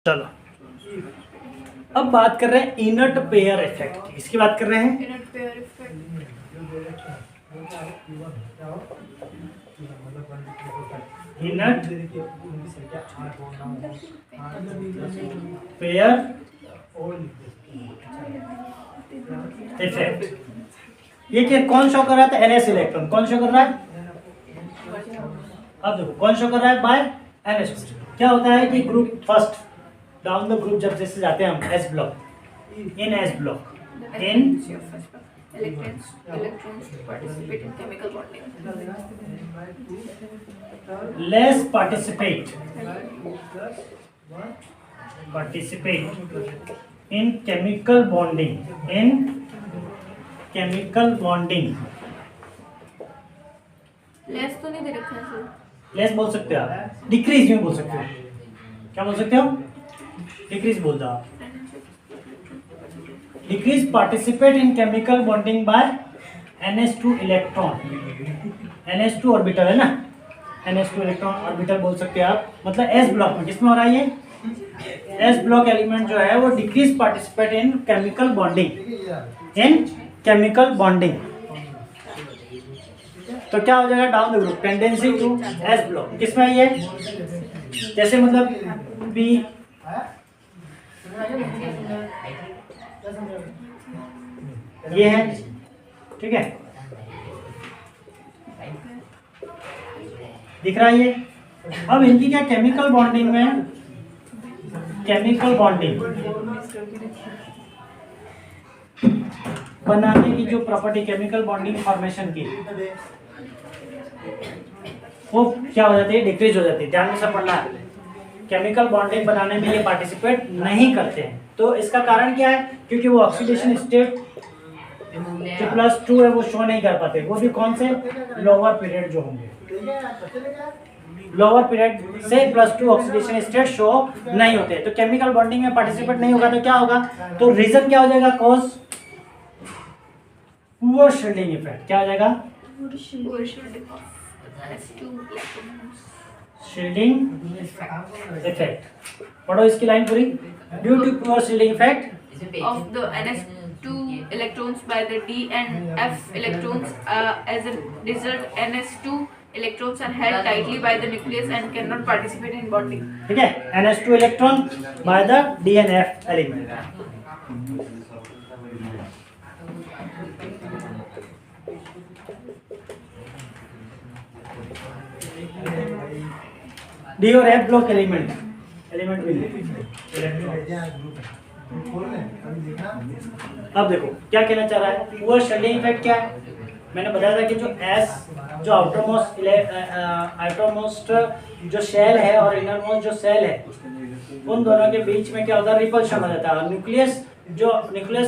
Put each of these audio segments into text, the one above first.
चलो अब बात कर रहे हैं इनर्ट पेयर इफेक्ट की। इसकी बात कर रहे हैं inert pair effect. Inert pair effect. ये क्या कौन शो कर रहा था? NS electron. कौन शो कर रहा है? अब देखो कौन शो कर रहा है? By NS। क्या होता है कि group first down the group जब जैसे जाते हैं हम S block, in S block, in electrons participate in chemical bonding. Less participate in chemical bonding, less तो नहीं दे रखा है सर। लेस बोल सकते हो आप, डिक्रीज में बोल सकते हो। क्या बोल सकते हो? डिक्रीज बोल दो आप। Decrease participate in chemical bonding by NH2 electron. NH2 orbital है ना, NH2 इलेक्ट्रॉन ऑर्बिटल बोल सकते हैं आप। मतलब S ब्लॉक में किसमें हो रहा है ये? S ब्लॉक एलिमेंट जो है वो decrease participate in chemical bonding, तो क्या हो जाएगा? Down the group tendency to S block. किसमें है ये? जैसे मतलब B ये है, ठीक है, दिख रहा है ये। अब इनकी क्या केमिकल बॉन्डिंग में, केमिकल बॉन्डिंग बनाने की जो प्रॉपर्टी, केमिकल बॉन्डिंग फॉर्मेशन की, वो क्या हो जाती है? डिक्रीज हो जाती है। ध्यान से पढ़ना है, केमिकल बॉन्डिंग बनाने में ये पार्टिसिपेट नहीं करते हैं। तो इसका कारण क्या है? क्योंकि वो ऑक्सीडेशन स्टेट जो +2 है वो शो नहीं कर पाते। वो भी कौन से? लोअर पीरियड जो होंगे, लोअर पीरियड से +2 ऑक्सीडेशन स्टेट शो नहीं होते। तो केमिकल बॉन्डिंग में पार्टिसिपेट नहीं होगा तो क्या होगा? तो रीजन क्या हो जाएगा? Cause poor shielding effect. क्या हो जाएगा? Shielding effect. पढ़ो इसकी लाइन पूरी। Due to poor shielding effect of the NS2 electrons by the D and F electrons, as a result NS2 electrons are held tightly by the nucleus and cannot participate in bonding. ठीक है, NH2 electron by the D and F element. D और F block element अब देखो क्या कहना चाह रहा है? पुअर शील्डिंग इफेक्ट क्या है? मैंने बताया था कि जो S जो आउटरमोस्ट जो शेल है और इनरमोस्ट जो सेल है, उन दोनों के बीच में क्या होता है? रिपल्शन हो जाता है। और न्यूक्लियस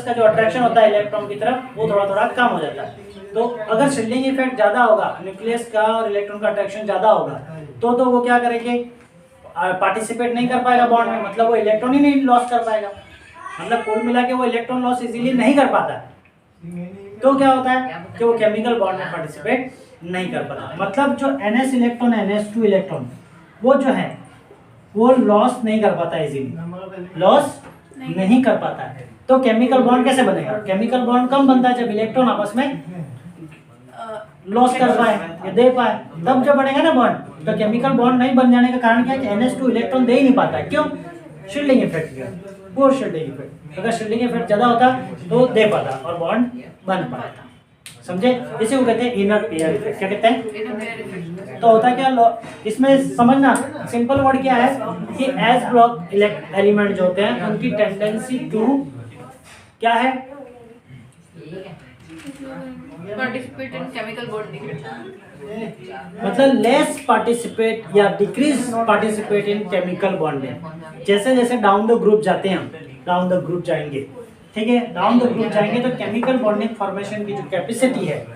का जो अट्रैक्शन होता है इलेक्ट्रॉन की तरफ, वो थोड़ा थोड़ा कम हो जाता है। तो अगर शील्डिंग इफेक्ट ज्यादा होगा, न्यूक्लियस का और इलेक्ट्रॉन का अट्रैक्शन ज्यादा होगा, तो वो क्या करेंगे? पार्टिसिपेट नहीं कर पाएगा बॉन्ड में, मतलब वो इलेक्ट्रॉन ही नहीं लॉस कर पाएगा। मतलब कुल मिला के वो इलेक्ट्रॉन लॉस इजीली नहीं कर पाता है। तो क्या होता है कि वो केमिकल बॉन्ड में पार्टिसिपेट नहीं कर पाता। मतलब जो NS इलेक्ट्रॉन है, NH2 इलेक्ट्रॉन, वो जो है वो लॉस नहीं कर पाता, इजीली लॉस नहीं कर पाता है। तो केमिकल बॉन्ड कैसे बनेगा? केमिकल बॉन्ड कम बनता है जब इलेक्ट्रॉन आपस में लॉस कर पाए या दे पाए, तब जब बनेगा ना बॉन्ड। तो केमिकल बॉन्ड नहीं बन जाने का कारण क्या है? कि NH2 इलेक्ट्रॉन दे ही नहीं पाता है। क्यों? शील्डिंग इफेक्ट है, पुअर शील्डिंग इफेक्ट। अगर शील्डिंग इफेक्ट ज्यादा होता तो दे पाता और बॉन्ड बन पाता। समझे? इसे वो कहते हैं इनर पेयर इफेक्ट। क्या कहते हैं? तो होता क्या इसमें समझना, सिंपल वर्ड क्या है कि S ब्लॉक एलिमेंट जो होते हैं उनकी टेंडेंसी टू क्या है? Participate in chemical bonding. मतलब लेस पार्टिसिपेट या decrease participate in chemical bonding. जैसे जैसे डाउन द ग्रुप जाते हैं हम, डाउन द ग्रुप जाएंगे, ठीक है, डाउन द ग्रुप जाएंगे तो केमिकल बॉन्डिंग फॉर्मेशन की जो कैपेसिटी है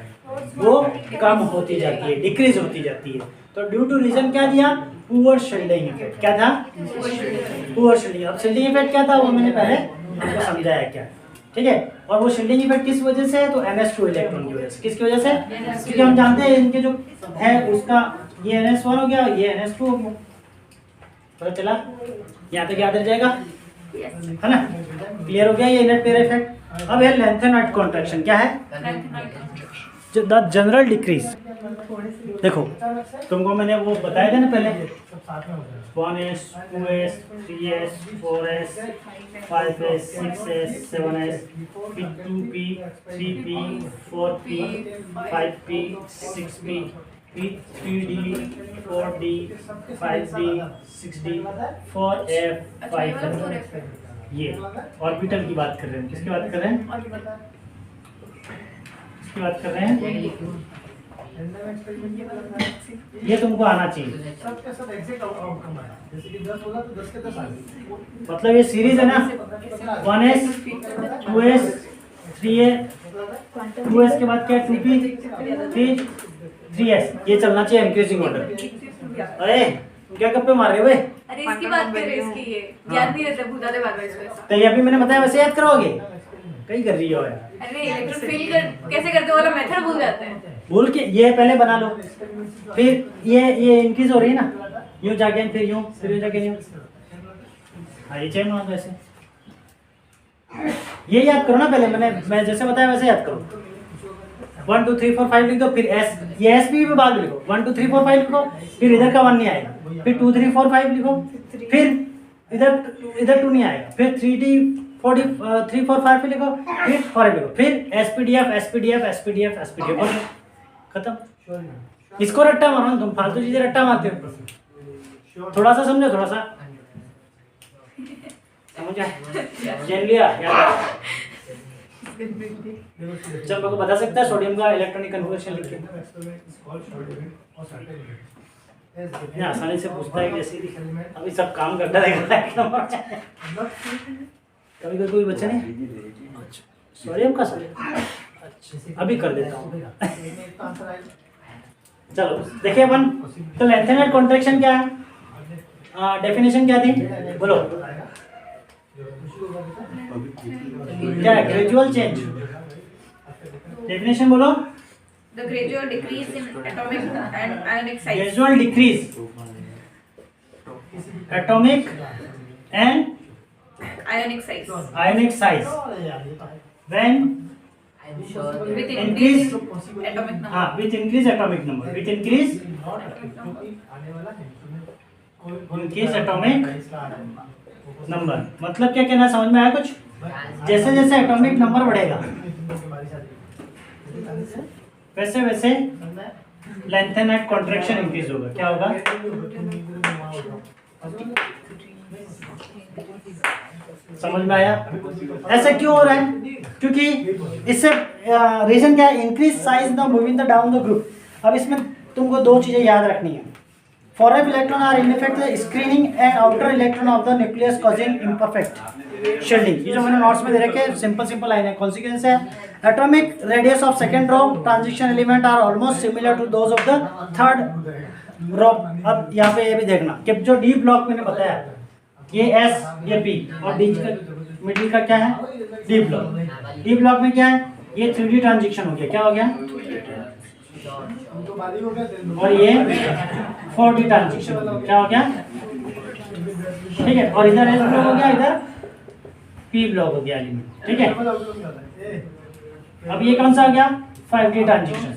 वो कम होती जाती है, डिक्रीज होती जाती है। तो ड्यू टू रीजन क्या दिया? Poor shielding effect. क्या था? Poor shielding. अब शील्डिंग इफेक्ट क्या था वो मैंने पहले आपको समझाया क्या, ठीक है। और वो शील्डिंग इफेक्ट किस वजह से है? तो NH2 इलेक्ट्रॉन की वजह से। किसकी वजह से? क्योंकि हम जानते हैं इनके जो है उसका ये NH1 हो गया, ये NH2 हो गया, पता चला? यहाँ तक याद रह जाएगा, Yes. है ना? क्लियर हो गया ये इनर पेयर इफेक्ट। अब है लेंथेनॉइड कॉन्ट्रैक्शन। क्या है? The general decrease. देखो तुमको मैंने वो बताया था ना पहले, 1s 2s 3s 4s 5s 6s 7s फिर 2p 3p 4p 5p 6p फिर 3d 4d 5d 6d 4f 5f। ये ऑर्बिटल की बात कर रहे हैं। किसकी बात कर रहे हैं? किसकी बात कर रहे हैं? ये तुमको आना चाहिए। मतलब ये सीरीज है ना, 1s 2s 3s 2s के बाद क्या 2p 3s, ये चलना चाहिए इंक्रीजिंग ऑर्डर। अरे क्या गप्पे मार रहे हो? अरे इसकी बात कर रहे हैं, इसकी ये याद नहीं रहता, भूला दे बार बार इसको ऐसा। तो ये अभी मैंने बताया वैसे याद करोगे? कहीं कर रही हो यार। अरे इलेक्ट्रॉन फील कर कैसे करते हो वाला मेथड भूल जाते हैं। भूल के ये पहले बना लो, फिर ये इंक्रीज हो रही है ना, यूं जाके फिर यूं जाके यूं। हाँ ये चेन मान वैसे ये याद करो ना पहले, मैं जैसे बताया वैसे याद करो। 1 2 3 4 5 लिख दो, फिर एस, ये एस पी भी बाद में लिखो। 1 2 3 4 5 लिखो, फिर इधर का 1 नहीं आएगा, फिर 2 3 4 5 लिखो, फिर इधर 2 नहीं आएगा, फिर 3 d 3 4 5 पे लिखो, फिर 4 लिखो, फिर एसपीडीएफ खत्म। इसको रट्टा मारो, तुम फालतू चीजें रट्टा मारते हो। थोड़ा सा समझो, थोड़ा सा समझ आया? जान लिया याद? जब मेरे को बता सकता है सोडियम का इलेक्ट्रॉनिक कन्फर्मेशन लिख के? इतने आसानी से पूछता है जैसे अभी सब काम करता रहेगा। कभी कोई बच्चा नहीं? सोडियम का अच्छा अभी कर देता हूँ। चलो देखिए अपन, तो लेंथेनॉइड कॉन्ट्रैक्शन क्या है? डेफिनेशन क्या थी बोलो? क्या है? Gradual change. डेफिनेशन बोलो। The gradual decrease in atomic and ionic size. Gradual decrease atomic and Ionic size. ionic size when With increase atomic number. with increase atomic number, with increase atomic number। मतलब क्या कहना, समझ में आया कुछ? जैसे जैसे एटॉमिक नंबर बढ़ेगा वैसे वैसे लेंथेनॉइड कॉन्ट्रैक्शन इंक्रीज होगा। क्या होगा? समझ में आया? ऐसा क्यों हो रहा है? क्योंकि इससे रीजन क्या है? Increase size the moving the down the group. अब इसमें तुमको दो चीजें याद रखनी है। Four f electron are in effect screening and outer electron of the nucleus causing imperfect shielding. ये जो मैंने नोट्स में दे रखे हैं सिंपल लाइन है। कॉन्सिक्वेंस है atomic radius of second row transition element are almost similar to those of the third row. अब यहाँ पे ये भी देखना कि जो डी ब्लॉक मैंने बताया ये एस ये पी और डी मिडिल का क्या है? D block. डी ब्लॉक में क्या है? ये 3D ट्रांजिशन हो गया। क्या हो गया? और ये 4D ट्रांजिशन क्या हो गया? ठीक है। और इधर एस ब्लॉक हो गया, इधर पी ब्लॉक हो गया एलिमेंट। ठीक है। अब ये कौन सा हो गया? 5D transition.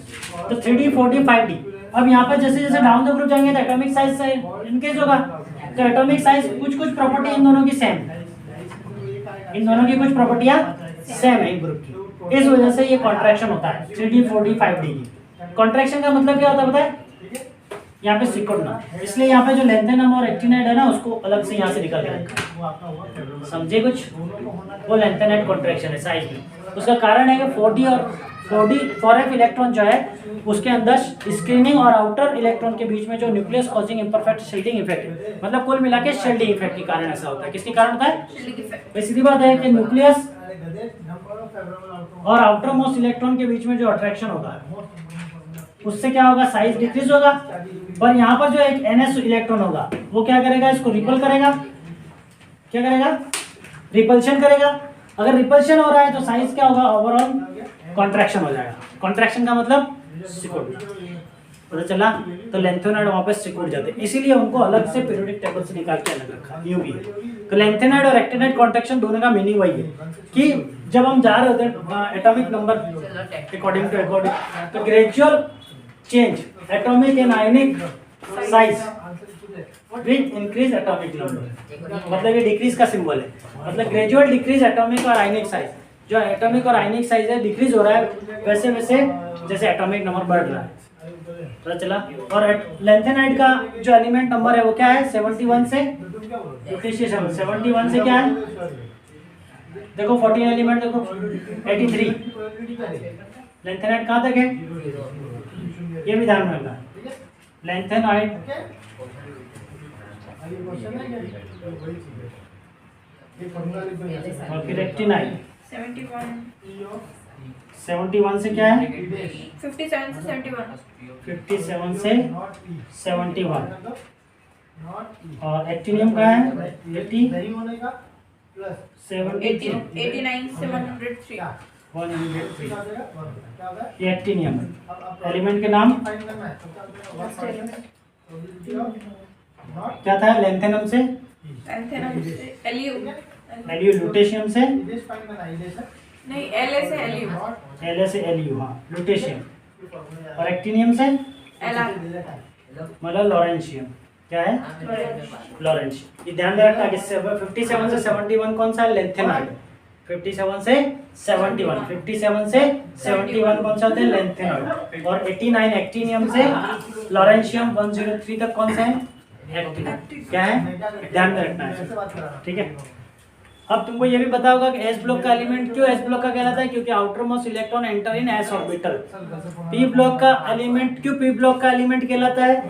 तो 3D 4D 5D। अब यहाँ पर जैसे जैसे डाउन द ग्रुप जाएंगे तो एटॉमिक साइज इनकेस होगा। तो एटॉमिक साइज कुछ प्रॉपर्टी इन दोनों की सेम, इन दोनों की कुछ प्रॉपर्टियां सेम है इन ग्रुप की। इस वजह से ये कॉन्ट्रैक्शन होता है 3D 4D 5D की। कॉन्ट्रैक्शन का मतलब क्या होता है पता है? यहाँ पे सिकुड़ना। इसलिए यहाँ पे जो लेंथेनम और एक्टिनाइड है ना उसको अलग से यहाँ से निकाल के रखा। समझे कुछ? वो लेंथेनाइड कॉन्ट्रैक्शन है साइज में। उसका कारण है कि 4D और 4F इलेक्ट्रॉन जो है उसके अंदर स्क्रीनिंग और आउटर इलेक्ट्रॉन के बीच में जो nucleus causing imperfect shielding effect, मतलब कुल मिला के शील्डिंग इफेक्ट के कारण ऐसा होता है। किसके कारण होता है? सीधी बात है कि न्यूक्लियस और आउटर मोस्ट इलेक्ट्रॉन के बीच में जो अट्रैक्शन होता है उससे क्या होगा? साइज डिक्रीज होगा। पर यहाँ पर जो एक NS इलेक्ट्रॉन होगा वो क्या करेगा? इसको रिपल करेगा। क्या करेगा? रिपल्शन करेगा। अगर रिपल्शन हो रहा है तो साइज क्या होगा? ओवरऑल कॉन्ट्रैक्शन हो जाएगा। कॉन्ट्रैक्शन का मतलब सिकुड़ना। पता चला। तो लैंथेनॉइड वहाँ पे सिकुड़ जाते हैं, इसीलिए उनको अलग से पीरियोडिक टेबल से निकाल के अलग रखा, यूं भी है। तो लैंथेनॉइड और एक्टिनाइड कॉन्ट्रैक्शन दोनों का मीनिंग वही है कि जब हम जा रहे होते हैं एटॉमिक नंबर अकॉर्डिंग टू तो gradual change atomic and ionic size with increase atomic number, मतलब ये डिक्रीज का सिंबल है, मतलब ग्रेजुअल डिक्रीज एटॉमिक और आयनिक साइज। जो एटॉमिक और आयनिक साइज है डिक्रीज हो रहा है वैसे वैसे जैसे एटॉमिक नंबर बढ़ रहा है, पता चला। और लैंथेनाइड का जो एलिमेंट नंबर है वो क्या है 71 से 71 से क्या है, देखो 14 एलिमेंट देखो 83, लैंथेनाइड कहाँ तक है ये भी ध्यान रखना। लैंथेनाइड और फिर एक्टिनाइड 71 से क्या है 57 से 71, 57 से 71, और एक्टिनियम का है 89 से 103, 103, ये एक्टिनियम एलिमेंट के नाम क्या था, लैंथेनम से लैंथेनम से एलियो, लुटेशियम से नहीं La से Lu, एल से एलियो, हाँ लुटेशियम, और एक्टिनियम से Lr, मतलब लॉरेंशियम, क्या है लॉरेंशियम। ये ध्यान में रखना कि 57 से 71 कौन सा है लैंथेनाइड, 57 से 71 कौन सा होता है लैंथेनाइड, और 89 एक्टिनियम से लॉरेंशियम 103 तक कौन सा है एक्टिन, क्या है ध्यान में रखना है, ठीक है। अब तुमको ये भी पता होगा कि एस ब्लॉक का एलिमेंट क्यों एस ब्लॉक का कहलाता है, क्योंकि outer most electron enter in S orbital. P block का एलिमेंट क्यों पी ब्लॉक का एलिमेंट कहलाता है,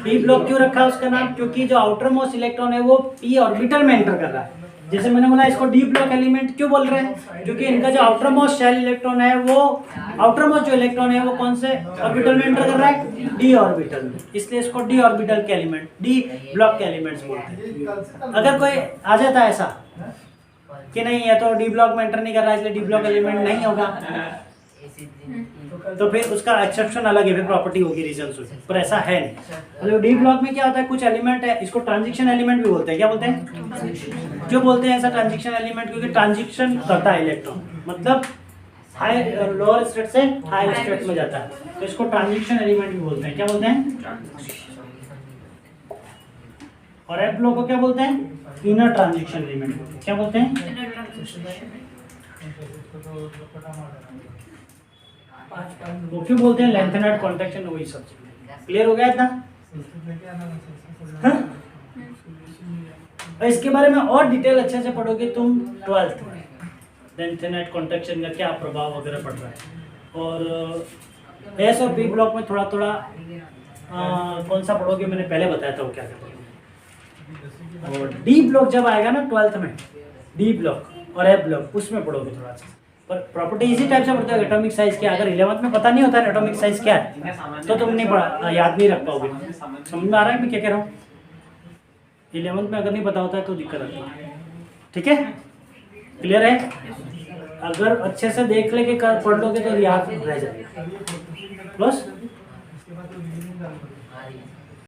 पी ब्लॉक क्यों रखा उसका नाम, क्योंकि जो आउटर मोस्ट इलेक्ट्रॉन है वो पी ऑर्बिटल में एंटर कर रहा है। जैसे मैंने बोला इसको डी ब्लॉक एलिमेंट क्यों बोल रहे हैं, क्योंकि इनका जो आउटर मोस्ट शेल इलेक्ट्रॉन है वो आउटर मोस्ट जो इलेक्ट्रॉन है वो कौन से ऑर्बिटल में एंटर कर रहा है डी ऑर्बिटल में, इसलिए इसको डी ऑर्बिटल के एलिमेंट डी ब्लॉक के एलिमेंट्स बोलते हैं। अगर कोई आ जाता है ऐसा कि नहीं है तो डी ब्लॉक में एंटर नहीं कर रहा है इसलिए डी ब्लॉक एलिमेंट नहीं होगा, तो फिर उसका एक्सेप्शन अलग है, फिर प्रॉपर्टी होगी रीजन से, पर ऐसा है नहीं। मतलब डी ब्लॉक में क्या होता है कुछ एलिमेंट है, इसको ट्रांजिशन एलिमेंट भी बोलते हैं, क्या बोलते हैं, क्यों बोलते हैं ऐसा ट्रांजिशन एलिमेंट, क्योंकि ट्रांजिशन करता है इलेक्ट्रॉन, मतलब हाई लोअर स्टेट से हाई स्टेट में जाता है, तो इसको ट्रांजिशन एलिमेंट भी बोलते हैं, क्या बोलते हैं। और एफ ब्लॉक को क्या बोलते हैं इनर ट्रांजिशन एलिमेंट, क्या बोलते हैं। वो क्यों बोलते हैं लैंथेनाइड कॉन्ट्रैक्शन, वही सब क्लियर हो गया इतना। हाँ? और इसके बारे में और डिटेल अच्छे से पढ़ोगे तुम 12th में, लैंथेनाइड कॉन्ट्रैक्शन का क्या प्रभाव वगैरह पड़ रहा है। और एस और पी ब्लॉक में थोड़ा थोड़ा कौन सा पढ़ोगे मैंने पहले बताया था वो क्या करते हैं। और डी ब्लॉक जब आएगा ना 12th में, डी ब्लॉक और एफ ब्लॉक उसमें पढ़ोगे थोड़ा सा, पर प्रॉपर्टी इसी टाइप से पढ़ते हो। एटॉमिक साइज क्या, अगर 11th में पता नहीं होता है एटॉमिक साइज क्या है तो तुम नहीं पढ़ा, याद नहीं रख पाओगे। समझ में आ रहा है मैं क्या कह रहा हूँ, 11th में अगर नहीं पता होता है तो दिक्कत आती है, ठीक है क्लियर है। अगर अच्छे से देख लेके पढ़ लोगे तो याद रह जाएगा बस।